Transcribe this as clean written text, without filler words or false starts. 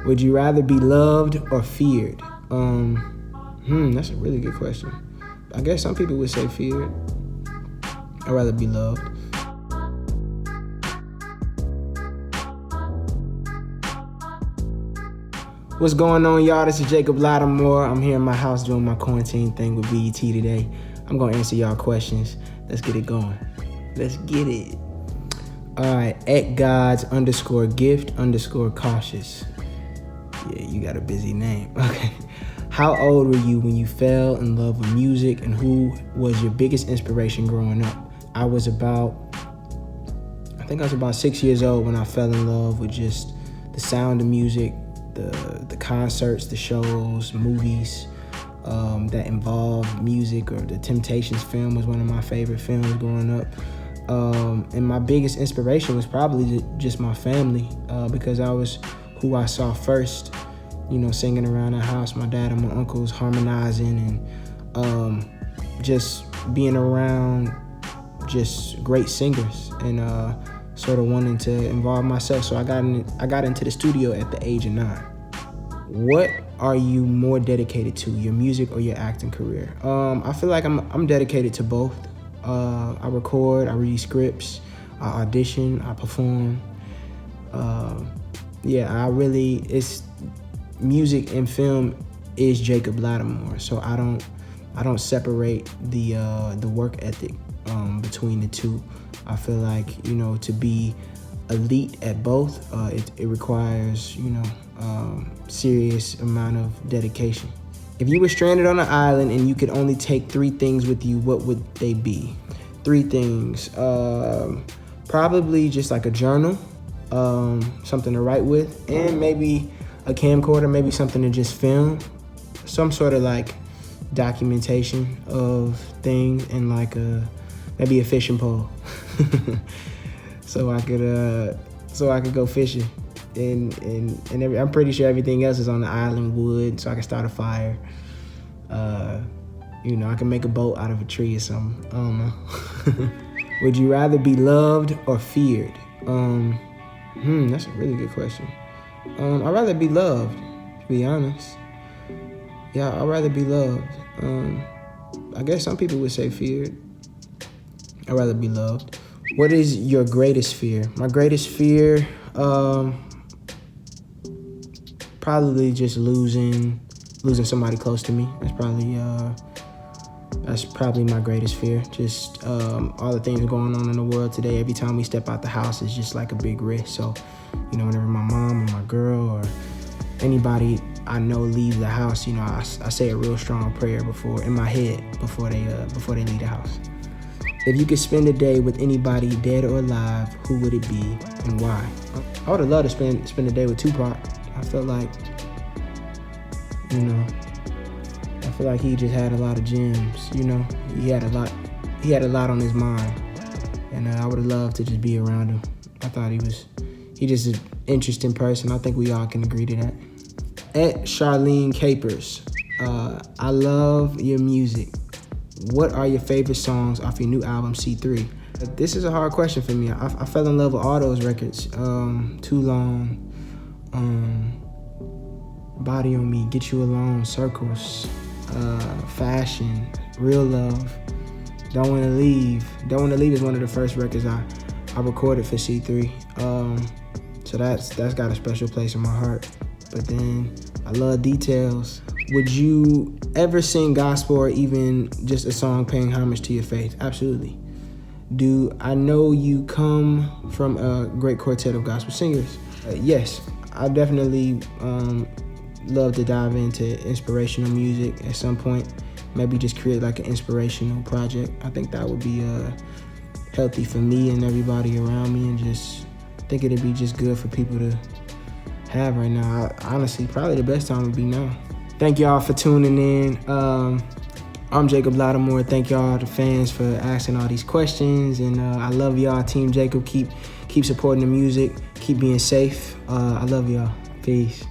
Would you rather be loved or feared? That's a really good question. I guess some people would say feared. I'd rather be loved. What's going on, y'all? This is Jacob Latimore. I'm here in my house doing my quarantine thing with BET today. I'm going to answer y'all questions. Let's get it going. Let's get it. All right, @gods_gift_cautious. Yeah, you got a busy name. Okay. How old were you when you fell in love with music, and who was your biggest inspiration growing up? I think I was about 6 years old when I fell in love with just the sound of music, the concerts, the shows, movies that involved music. Or the Temptations film was one of my favorite films growing up. And my biggest inspiration was probably just my family, because I was who I saw first, singing around the house, my dad and my uncles harmonizing, and just being around just great singers, and sort of wanting to involve myself. So I got into the studio at the age of 9. What are you more dedicated to, your music or your acting career? I feel like I'm dedicated to both. I record, I read scripts, I audition, I perform. It's music and film is Jacob Latimore. So I don't separate the work ethic between the two. I feel like, to be elite at both, it requires, serious amount of dedication. If you were stranded on an island and you could only take 3 things with you, what would they be? 3 things. Probably just like a journal, something to write with, and maybe a camcorder, maybe something to just film, some sort of like documentation of things, and like maybe a fishing pole, so I could go fishing. And I'm pretty sure everything else is on the island, wood, so I can start a fire. I can make a boat out of a tree or something. I don't know. Would you rather be loved or feared? That's a really good question. I'd rather be loved, to be honest. Yeah, I'd rather be loved. I guess some people would say feared. I'd rather be loved. What is your greatest fear? My greatest fear, probably just losing somebody close to me. That's probably my greatest fear. Just all the things going on in the world today. Every time we step out the house, it's just like a big risk. So, whenever my mom or my girl or anybody I know leaves the house, I say a real strong prayer in my head before they leave the house. If you could spend a day with anybody, dead or alive, who would it be and why? I would have loved to spend a day with Tupac. I felt like, he just had a lot of gems. He had a lot on his mind, and I would have loved to just be around him. I thought he just an interesting person. I think we all can agree to that. @Charlene Capers, I love your music. What are your favorite songs off your new album, C3? This is a hard question for me. I fell in love with all those records. Too Long, Body on Me, Get You Alone, Circles, Fashion, Real Love, Don't Wanna Leave. Don't Wanna Leave is one of the first records I recorded for C3. So that's got a special place in my heart. But then I love Details. Would you ever sing gospel or even just a song paying homage to your faith? Absolutely. I know you come from a great quartet of gospel singers? Yes, I definitely love to dive into inspirational music at some point. Maybe just create like an inspirational project. I think that would be healthy for me and everybody around me, and just think it'd be just good for people to have right now. Honestly, probably the best time would be now. Thank y'all for tuning in. I'm Jacob Latimore. Thank y'all, the fans, for asking all these questions, and I love y'all, Team Jacob. Keep supporting the music. Keep being safe. I love y'all. Peace.